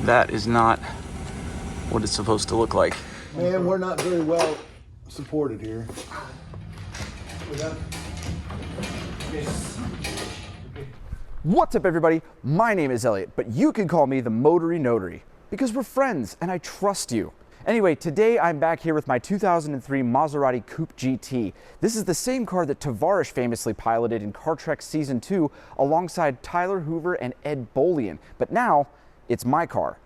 That is not what it's supposed to look like. Man, we're not very well supported here. What's up, everybody? My name is Elliott, but you can call me the Motory Notary because we're friends and I trust you. Anyway, today I'm back here with my 2003 Maserati Coupe GT. This is the same car that Tavarish famously piloted in Car Trek Season 2 alongside Tyler Hoover and Ed Bolian, but now it's my car.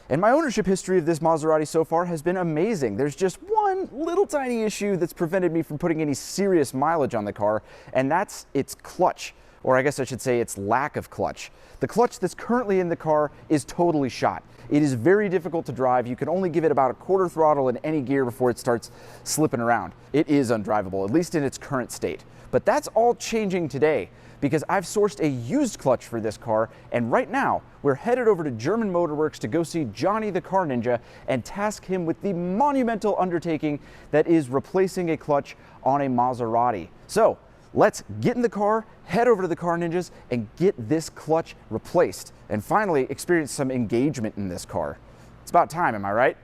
And my ownership history of this Maserati so far has been amazing. There's just one little tiny issue that's prevented me from putting any serious mileage on the car, and that's its clutch. Or I guess I should say its lack of clutch. The clutch that's currently in the car is totally shot. It is very difficult to drive. You can only give it about a quarter throttle in any gear before it starts slipping around. It is undrivable, at least in its current state. But that's all changing today because I've sourced a used clutch for this car, and right now we're headed over to German Motor Works to go see Johnny the Car Ninja and task him with the monumental undertaking that is replacing a clutch on a Maserati. So let's get in the car, head over to the Car Ninjas, and get this clutch replaced, and finally experience some engagement in this car. It's about time, am I right?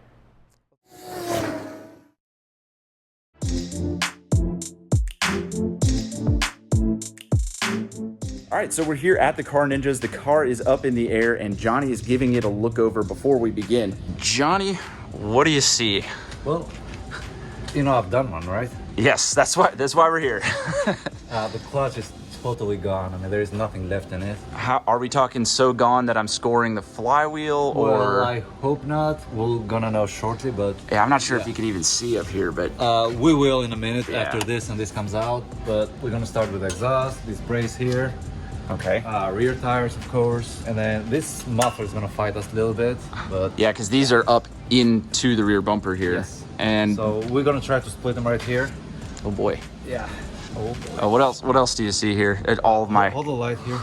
All right, so we're here at the Car Ninjas. The car is up in the air, and Johnny is giving it a look over before we begin. Johnny, what do you see? Well, you know, I've done one, right? Yes, that's why we're here. The clutch is totally gone. I mean, there is nothing left in it. How, are we talking so gone that I'm scoring the flywheel, or? Well, I hope not. We're gonna know shortly, but Yeah, I'm not sure if you can even see up here, but we will in a minute Yeah. after this and this comes out. But we're gonna start with exhaust, this brace here, okay. rear tires, of course, and then this muffler is gonna fight us a little bit. But Yeah, because these are up into the rear bumper here. Yes. And so we're gonna try to split them right here. oh boy. Yeah. Oh boy. Oh, what else? What else do you see here? At all of my. Hold the light here.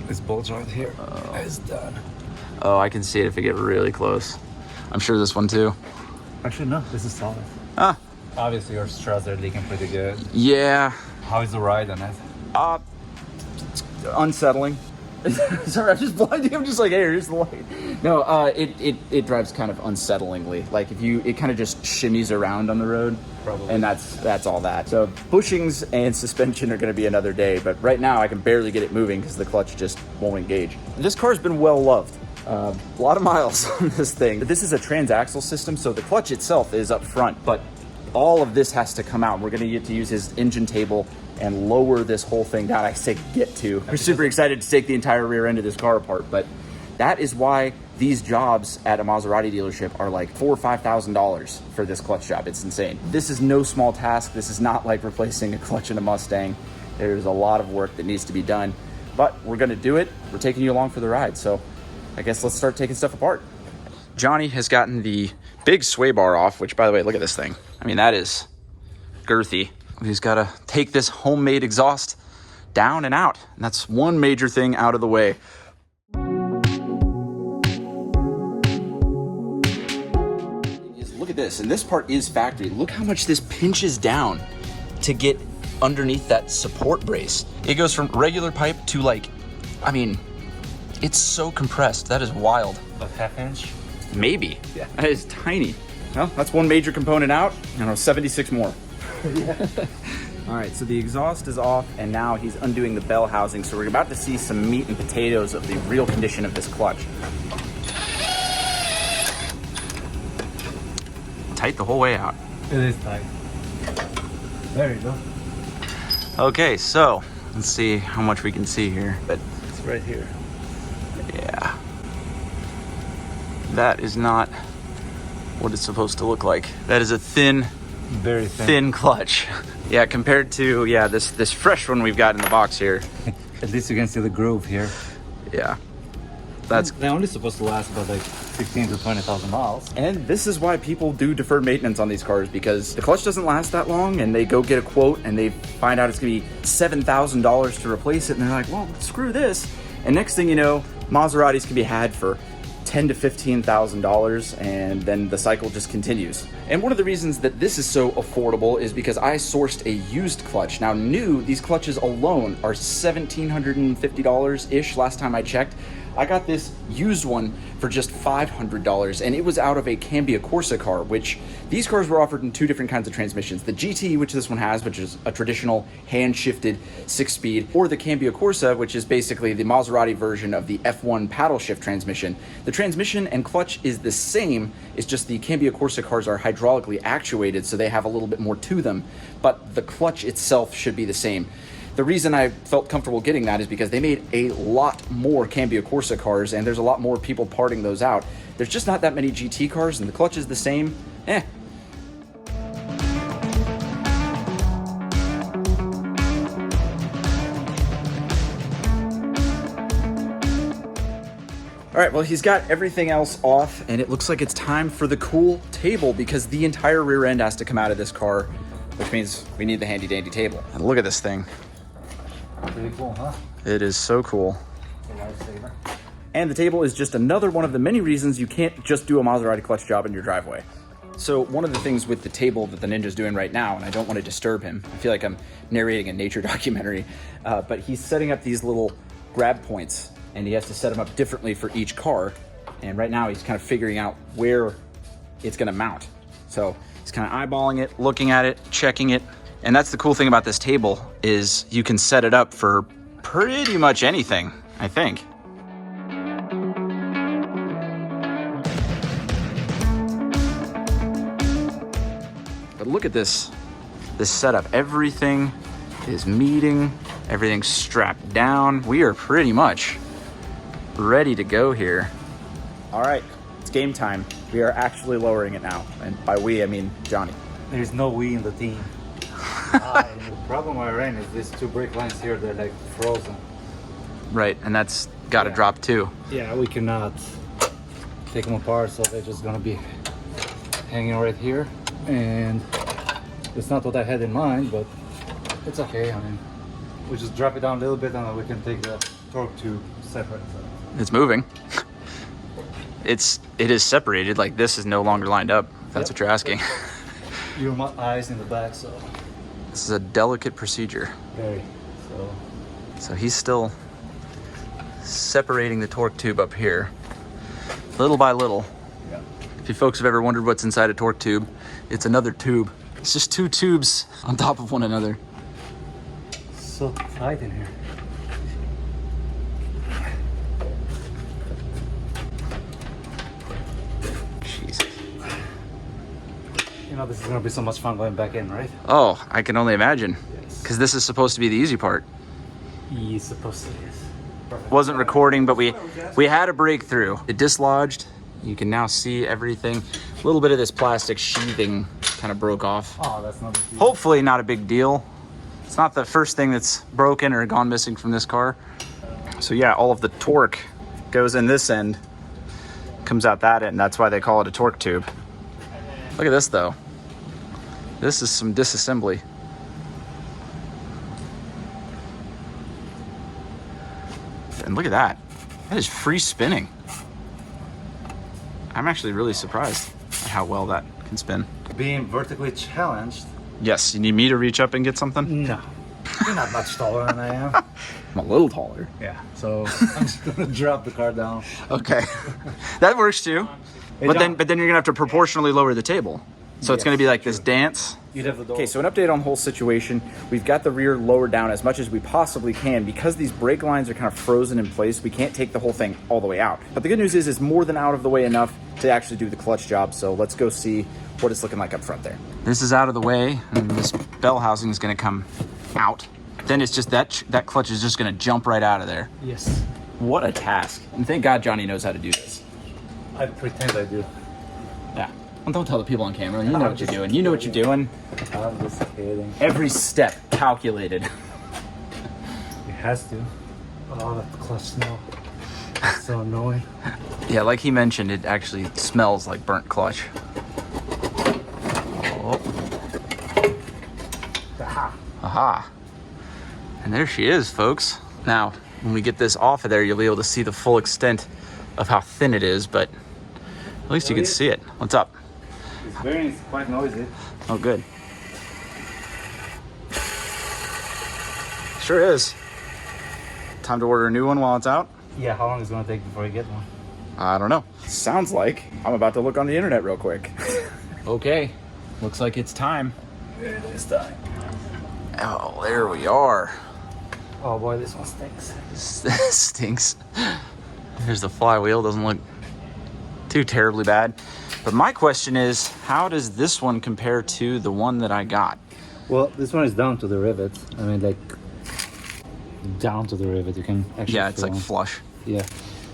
This bolt right here is done. Oh, I can see it if I get really close. I'm sure this one too. Actually, no. This is solid. Ah. Obviously, your struts are leaking pretty good. Yeah. How is the ride on it? It's unsettling. Sorry, I'm just blinding. I'm just like, hey, here's the light. No, it drives kind of unsettlingly. Like it kind of just shimmies around on the road. Probably. And that's all that. So bushings and suspension are going to be another day. But right now I can barely get it moving because the clutch just won't engage. This car's been well loved. A lot of miles on this thing. This is a transaxle system, so the clutch itself is up front, but all of this has to come out. We're going to get to use his engine table and lower this whole thing down. I say get to. We're super excited to take the entire rear end of this car apart, but that is why these jobs at a Maserati dealership are like $4,000 or $5,000 for this clutch job. It's insane. This is no small task. This is not like replacing a clutch in a Mustang. There's a lot of work that needs to be done, but we're gonna do it. We're taking you along for the ride. So I guess let's start taking stuff apart. Johnny has gotten the big sway bar off, which, by the way, look at this thing. I mean, that is girthy. He's got to take this homemade exhaust down and out. And that's one major thing out of the way. Look at this, and this part is factory. Look how much this pinches down to get underneath that support brace. It goes from regular pipe to like, I mean, it's so compressed. That is wild. A half inch? Maybe. Yeah. That is tiny. Well, that's one major component out. I don't know, 76 more. Yeah. All right, so the exhaust is off, and now he's undoing the bell housing. So we're about to see some meat and potatoes of the real condition of this clutch. Tight the whole way out. It is tight. There you go. Okay, so let's see how much we can see here. But It's right here. yeah, that is not what it's supposed to look like. That is a thin, Very thin. clutch. Yeah, compared to this fresh one we've got in the box here. At least you can see the groove here. Yeah, that's. They're only supposed to last about like 15 to 20,000 miles. And this is why people do deferred maintenance on these cars, because the clutch doesn't last that long, and they go get a quote and they find out it's gonna be $7,000 to replace it, and they're like, well, screw this. And next thing you know, Maseratis can be had for $10,000 to $15,000, and then the cycle just continues. And one of the reasons that this is so affordable is because I sourced a used clutch. Now, new, these clutches alone are $1,750-ish last time I checked. I got this used one for just $500, and it was out of a Cambia Corsa car, which these cars were offered in two different kinds of transmissions. The GT, which this one has, which is a traditional hand-shifted 6-speed, or the Cambia Corsa, which is basically the Maserati version of the F1 paddle shift transmission. The transmission and clutch is the same, it's just the Cambia Corsa cars are hydraulically actuated, so they have a little bit more to them, but the clutch itself should be the same. The reason I felt comfortable getting that is because they made a lot more Cambia Corsa cars, and there's a lot more people parting those out. There's just not that many GT cars, and the clutch is the same. All right, well, he's got everything else off, and it looks like it's time for the cool table, because the entire rear end has to come out of this car, which means we need the handy dandy table. And look at this thing. Pretty cool, huh? It is so cool. It's a lifesaver. And the table is just another one of the many reasons you can't just do a Maserati clutch job in your driveway. So one of the things with the table that the Ninja's doing right now, and I don't want to disturb him, I feel like I'm narrating a nature documentary, but he's setting up these little grab points, and he has to set them up differently for each car. And right now he's kind of figuring out where it's going to mount. So he's kind of eyeballing it, looking at it, checking it. And that's the cool thing about this table is you can set it up for pretty much anything, I think. But look at this setup. Everything is meeting, everything's strapped down. We are pretty much ready to go here. All right, it's game time. We are actually lowering it now. And by we, I mean Johnny. There's no we in the team. The problem I ran is these two brake lines here, they're like frozen. Right, and that's got to drop too. Yeah, we cannot take them apart, so they're just gonna be hanging right here. And it's not what I had in mind, but it's okay. I mean, we just drop it down a little bit and then we can take the torque tube separate. So. It's moving. It is separated, like this is no longer lined up, if that's what you're asking. Your eyes in the back, so. This is a delicate procedure. Very, So he's still separating the torque tube up here, little by little. Yeah. If you folks have ever wondered what's inside a torque tube, it's another tube. It's just two tubes on top of one another. So tight in here. Jesus. You know, this is gonna be so much fun going back in, right? Oh, I can only imagine. Yes. Because this is supposed to be the easy part. He's supposed to, yes. Perfect. Wasn't recording, but we had a breakthrough. It dislodged. You can now see everything. A little bit of this plastic sheathing kind of broke off. Oh, that's not a big deal. Hopefully not a big deal. It's not the first thing that's broken or gone missing from this car. So yeah, all of the torque goes in this end, comes out that end. That's why they call it a torque tube. Look at this though. This is some disassembly. And look at that. That is free spinning. I'm actually really surprised at how well that can spin. Being vertically challenged. Yes, you need me to reach up and get something? No. You're not much taller than I am. I'm a little taller. Yeah. So I'm just gonna drop the car down. Okay. That works too. But then you're gonna have to proportionally lower the table. So it's gonna be like this dance. You'd have the door. Okay, so an update on the whole situation. We've got the rear lowered down as much as we possibly can. Because these brake lines are kind of frozen in place, we can't take the whole thing all the way out. But the good news is it's more than out of the way enough to actually do the clutch job. So let's go see what it's looking like up front there. This is out of the way, and this bell housing is gonna come out. Then it's just that clutch is just gonna jump right out of there. Yes. What a task. And thank God Johnny knows how to do this. I pretend I do. Yeah. Well, don't tell the people on camera. You know what you're doing. You know what you're doing. I'm just kidding. Every step calculated. It has to. Oh, that clutch smell. It's so annoying. Yeah, like he mentioned, it actually smells like burnt clutch. Oh. Aha. Aha. And there she is, folks. Now, when we get this off of there, you'll be able to see the full extent of how thin it is, but at least you can see it. What's up? It's quite noisy. Oh, good. Sure is. Time to order a new one while it's out? Yeah, how long is it gonna take before you get one? I don't know. Sounds like I'm about to look on the internet real quick. Okay, looks like it's time. It is time. Oh, there we are. Oh boy, this one stinks. Stinks. Here's the flywheel. Doesn't look too terribly bad. But my question is, how does this one compare to the one that I got? Well, this one is down to the rivet. I mean, like, down to the rivet. You can actually Yeah, it's feel like them. flush. Yeah.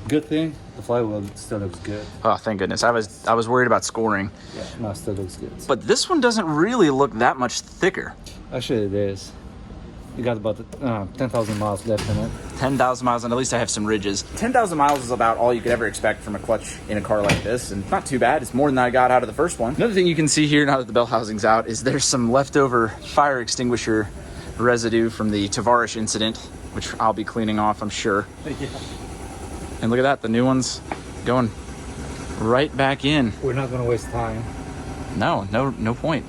Good thing, the flywheel still looks good. Oh, thank goodness. I was worried about scoring. Yeah, no, it still looks good. But this one doesn't really look that much thicker. Actually, it is. You got about 10,000 miles left in it. 10,000 miles, and at least I have some ridges. 10,000 miles is about all you could ever expect from a clutch in a car like this, and not too bad. It's more than I got out of the first one. Another thing you can see here, now that the bell housing's out, is there's some leftover fire extinguisher residue from the Tavarish incident, which I'll be cleaning off, I'm sure. Yeah. And look at that, the new one's going right back in. We're not gonna waste time. No point.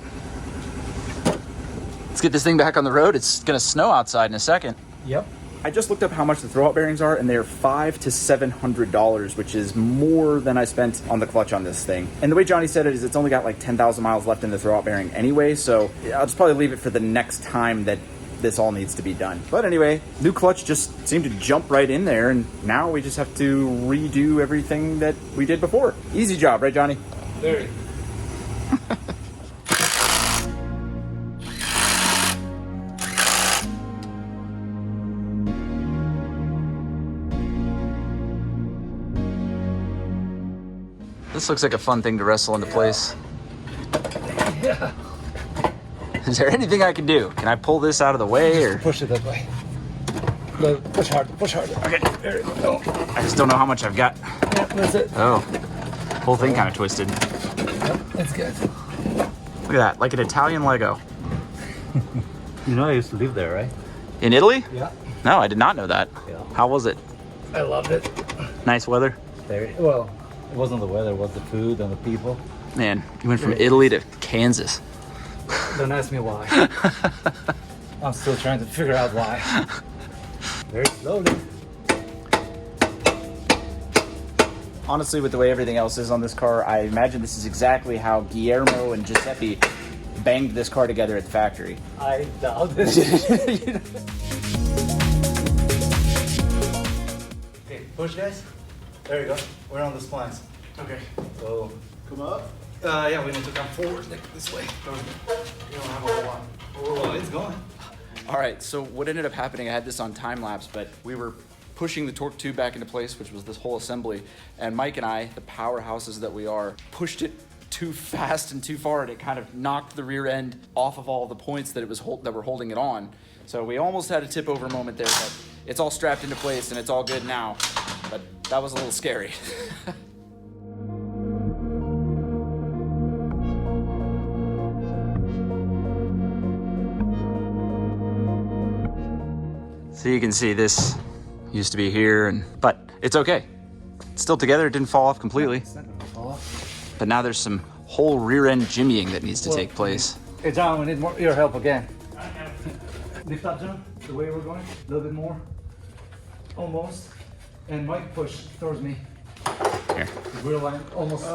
Let's get this thing back on the road. It's gonna snow outside in a second. Yep. I just looked up how much the throwout bearings are, and they're $500 to $700, which is more than I spent on the clutch on this thing. And the way Johnny said it is it's only got like 10,000 miles left in the throwout bearing anyway, so I'll just probably leave it for the next time that this all needs to be done. But anyway, new clutch just seemed to jump right in there, and now we just have to redo everything that we did before. Easy job, right, Johnny? Very. This looks like a fun thing to wrestle into place. Yeah. Is there anything I can do? Can I pull this out of the way, or? Push it that way. No, push harder, push harder. Okay, there you go. I just don't know how much I've got. Yeah, that's it. Oh, whole thing kind of twisted. Yep, that's good. Look at that, like an Italian Lego. You know I used to live there, right? In Italy? Yeah. No, I did not know that. Yeah. How was it? I loved it. Nice weather? Very well. It wasn't the weather, it was the food and the people. Man, you went from Italy to Kansas. Don't ask me why. I'm still trying to figure out why. Very slowly. Honestly, with the way everything else is on this car, I imagine this is exactly how Guillermo and Giuseppe banged this car together at the factory. I doubt it. Okay, push guys. There you go. We're on the splines. Okay. So Come up. yeah, we need to come forward like this way. You don't have a whole lot. Oh, it's going. All right, so what ended up happening, I had this on time lapse, but we were pushing the torque tube back into place, which was this whole assembly, and Mike and I, the powerhouses that we are, pushed it too fast and too far, and it kind of knocked the rear end off of all the points that it was that were holding it on. So we almost had a tip over moment there, but it's all strapped into place and it's all good now. But that was a little scary. So you can see this used to be here, but it's okay. It's still together, it didn't fall off completely. It's not gonna fall off. But now there's some whole rear end jimmying that needs to take place. Hey John, we need your help again. Lift up, John, the way we're going. A little bit more. Almost. And Mike, push towards me. Here. The rear line almost.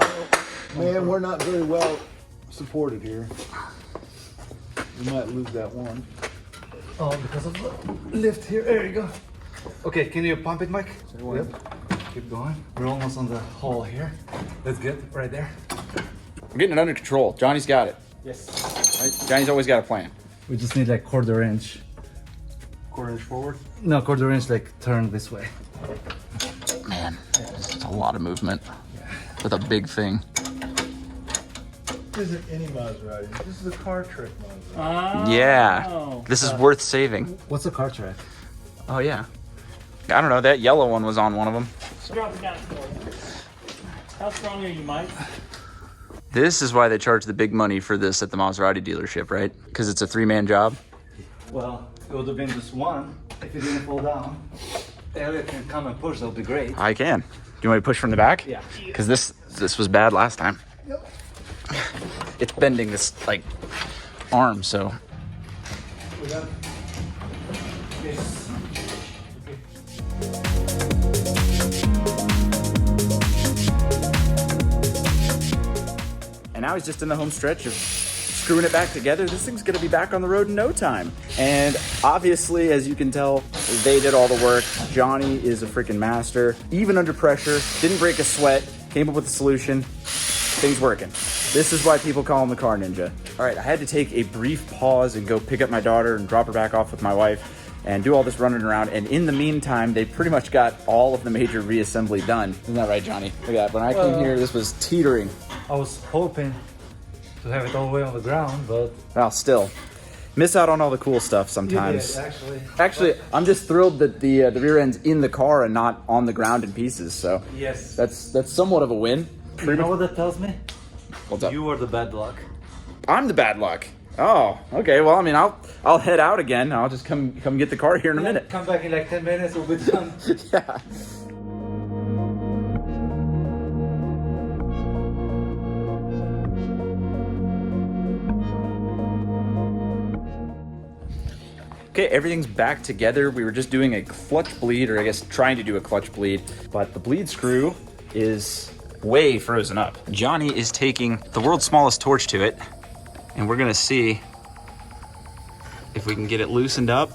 Man, we're not very well supported here. We might lose that one. Oh, because of the lift here. There you go. Okay, can you pump it, Mike? Yep. Keep going. We're almost on the hole here. That's good, right there. I'm getting it under control. Johnny's got it. Yes. Right? Johnny's always got a plan. We just need like quarter inch. Quarter inch forward. No, quarter inch, like turn this way. Man, this is a lot of movement with a big thing. This isn't any Maserati. This is a Car Trek Maserati. Yeah, this is worth saving. What's a Car Trek? Oh yeah. I don't know, that yellow one was on one of them. Drop it down for you. How strong are you, Mike? This is why they charge the big money for this at the Maserati dealership, right? Because it's a 3-man job. Well, it would have been just one if it didn't fall down. Elliott can come and push, that'll be great. I can. Do you want me to push from the back? Yeah. Because this was bad last time. It's bending this like arm, so. Yes. Okay. now he's just in the home stretch of screwing it back together. This thing's gonna be back on the road in no time. And obviously, as you can tell, they did all the work. Johnny is a freaking master. Even under pressure, didn't break a sweat, came up with a solution. Things working. This is why people call him the Car Ninja. All right, I had to take a brief pause and go pick up my daughter and drop her back off with my wife and do all this running around. And in the meantime, they pretty much got all of the major reassembly done. Isn't that right, Johnny? Look at that. When I came here, this was teetering. I was hoping to have it all the way on the ground, but Well, still, miss out on all the cool stuff sometimes. you did, actually. Actually, I'm just thrilled that the rear end's in the car and not on the ground in pieces. So Yes. that's somewhat of a win. You know what that tells me? What's up? You are the bad luck. I'm the bad luck. Oh, okay. Well, I mean, I'll head out again. I'll just come get the car here in a minute. Come back in like 10 minutes, we'll be done. Yeah. Okay, everything's back together. We were just doing a clutch bleed, or I guess trying to do a clutch bleed, but the bleed screw is way frozen up. Johnny is taking the world's smallest torch to it, and we're gonna see if we can get it loosened up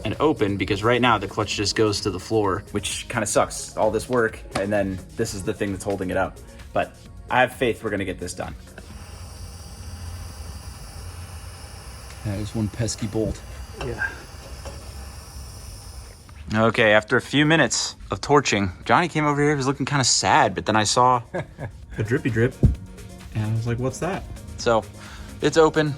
and open, because right now the clutch just goes to the floor, which kind of sucks, all this work, and then this is the thing that's holding it up. But I have faith we're gonna get this done. That is one pesky bolt. Yeah. Okay, after a few minutes of torching, Johnny came over here. He was looking kind of sad, but then I saw a drippy drip, and I was like, what's that? So it's open.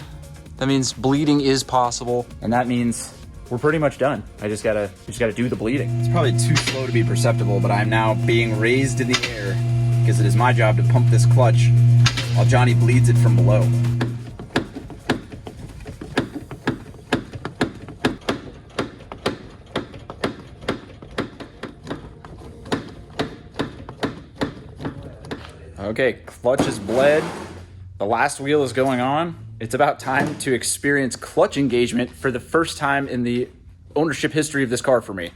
That means bleeding is possible, and that means we're pretty much done. We just gotta do the bleeding. It's probably too slow to be perceptible, but I'm now being raised in the air because it is my job to pump this clutch while Johnny bleeds it from below. Okay, clutch is bled. The last wheel is going on. It's about time to experience clutch engagement for the first time in the ownership history of this car for me.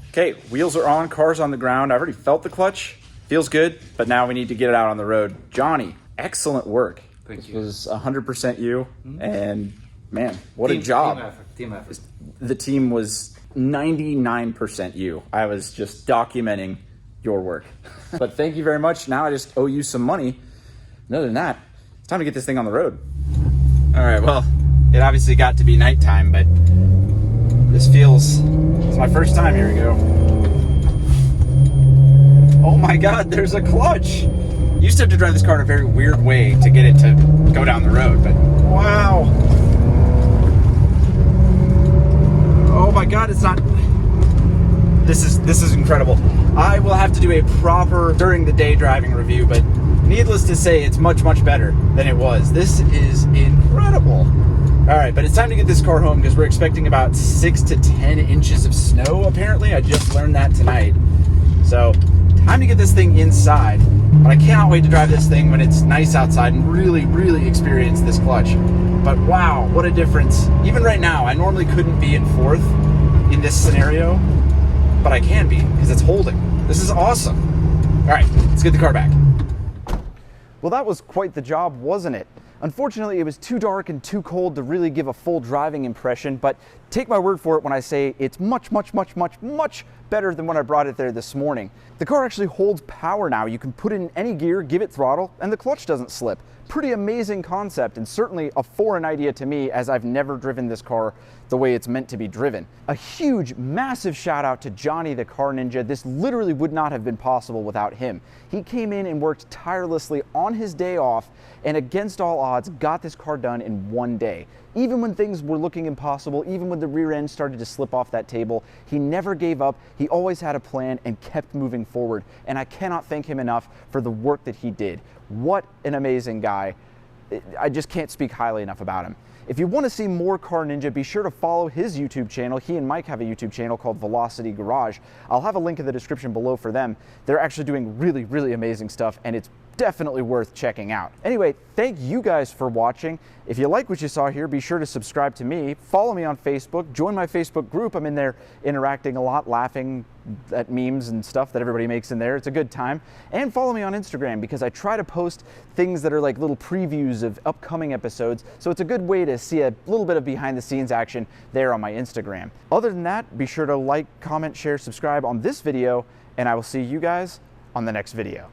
Okay, wheels are on, car's on the ground. I've already felt the clutch. Feels good, but now we need to get it out on the road. Johnny, excellent work. Thank you. This was 100% you, and man, what a job. Team effort. The team was 99% you. I was just documenting your work. But thank you very much. Now I just owe you some money. And other than that, it's time to get this thing on the road. All right, well, it obviously got to be nighttime, but this feels, it's my first time. Here we go. Oh my God, there's a clutch. You used to have to drive this car in a very weird way to get it to go down the road, but wow. Oh my God, it's not, this is incredible. I will have to do a proper during the day driving review, but needless to say, it's much, much better than it was. This is incredible. All right, but it's time to get this car home because we're expecting about 6 to 10 inches of snow, apparently. I just learned that tonight. So, time to get this thing inside. But I cannot wait to drive this thing when it's nice outside and really, really experience this clutch. But wow, what a difference. Even right now, I normally couldn't be in fourth in this scenario, but I can be because it's holding. This is awesome. All right, let's get the car back. Well, that was quite the job, wasn't it? Unfortunately, it was too dark and too cold to really give a full driving impression, but take my word for it when I say it's much, much, much, much, much better than when I brought it there this morning. The car actually holds power now. You can put it in any gear, give it throttle, and the clutch doesn't slip. Pretty amazing concept, and certainly a foreign idea to me, as I've never driven this car the way it's meant to be driven. A huge, massive shout out to Johnny the Car Ninja. This literally would not have been possible without him. He came in and worked tirelessly on his day off, and against all odds, got this car done in one day. Even when things were looking impossible, even when the rear end started to slip off that table, he never gave up. He always had a plan and kept moving forward. And I cannot thank him enough for the work that he did. What an amazing guy. I just can't speak highly enough about him. If you want to see more Car Ninja, be sure to follow his YouTube channel. He and Mike have a YouTube channel called Velocity Garage. I'll have a link in the description below for them. They're actually doing really, really amazing stuff, and it's definitely worth checking out. Anyway, thank you guys for watching. If you like what you saw here, be sure to subscribe to me, follow me on Facebook, join my Facebook group. I'm in there interacting a lot, laughing at memes and stuff that everybody makes in there. It's a good time. And follow me on Instagram because I try to post things that are like little previews of upcoming episodes. So it's a good way to see a little bit of behind the scenes action there on my Instagram. Other than that, be sure to like, comment, share, subscribe on this video, and I will see you guys on the next video.